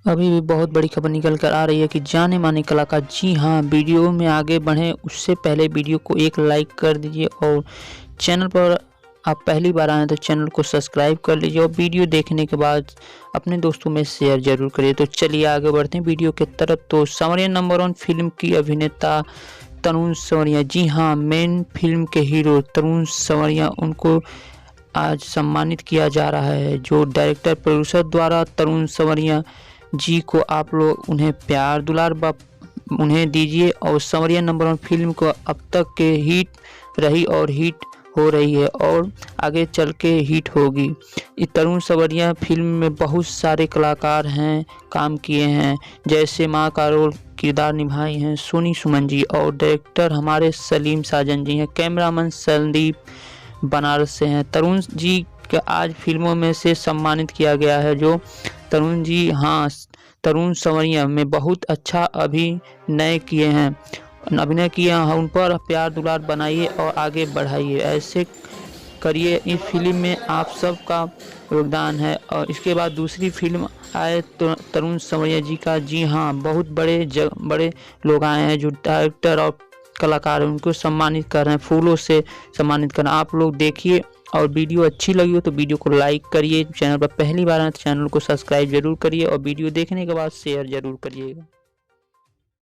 अभी भी बहुत बड़ी खबर निकल कर आ रही है कि जाने माने कलाकार, जी हाँ, वीडियो में आगे बढ़ें उससे पहले वीडियो को एक लाइक कर दीजिए और चैनल पर आप पहली बार आए तो चैनल को सब्सक्राइब कर लीजिए और वीडियो देखने के बाद अपने दोस्तों में शेयर जरूर करिए। तो चलिए आगे बढ़ते हैं वीडियो के तरफ। तो सांवरिया नंबर 1 फिल्म की अभिनेता तरुण सांवरिया, जी हाँ, मेन फिल्म के हीरो तरुण सांवरिया, उनको आज सम्मानित किया जा रहा है। जो डायरेक्टर प्रोड्यूसर द्वारा तरुण सांवरिया जी को आप लोग उन्हें प्यार दुलार उन्हें दीजिए। और सांवरिया नंबर 1 फिल्म को अब तक के हिट रही और हिट हो रही है और आगे चल के हिट होगी। तरुण सांवरिया फिल्म में बहुत सारे कलाकार हैं काम किए हैं, जैसे माँ का रोल किरदार निभाई हैं सोनी सुमन जी, और डायरेक्टर हमारे सलीम साजन जी हैं, कैमरामैन संदीप बनारस से हैं। तरुण जी का आज फिल्मों में से सम्मानित किया गया है। जो तरुण जी, हाँ, तरुण सांवरिया में बहुत अच्छा अभिनय किए हैं, उन पर प्यार दुलार बनाइए और आगे बढ़ाइए, ऐसे करिए। इस फिल्म में आप सबका योगदान है। और इसके बाद दूसरी फिल्म आए तो तरुण सांवरिया जी का, जी हाँ, बहुत बड़े लोग आए हैं जो डायरेक्टर और कलाकार हैं, उनको सम्मानित कर रहे हैं, फूलों से सम्मानित कर रहे हैं। आप लोग देखिए और वीडियो अच्छी लगी हो तो वीडियो को लाइक करिए, चैनल पर पहली बार आए तो चैनल को सब्सक्राइब जरूर करिए और वीडियो देखने के बाद शेयर जरूर करिएगा।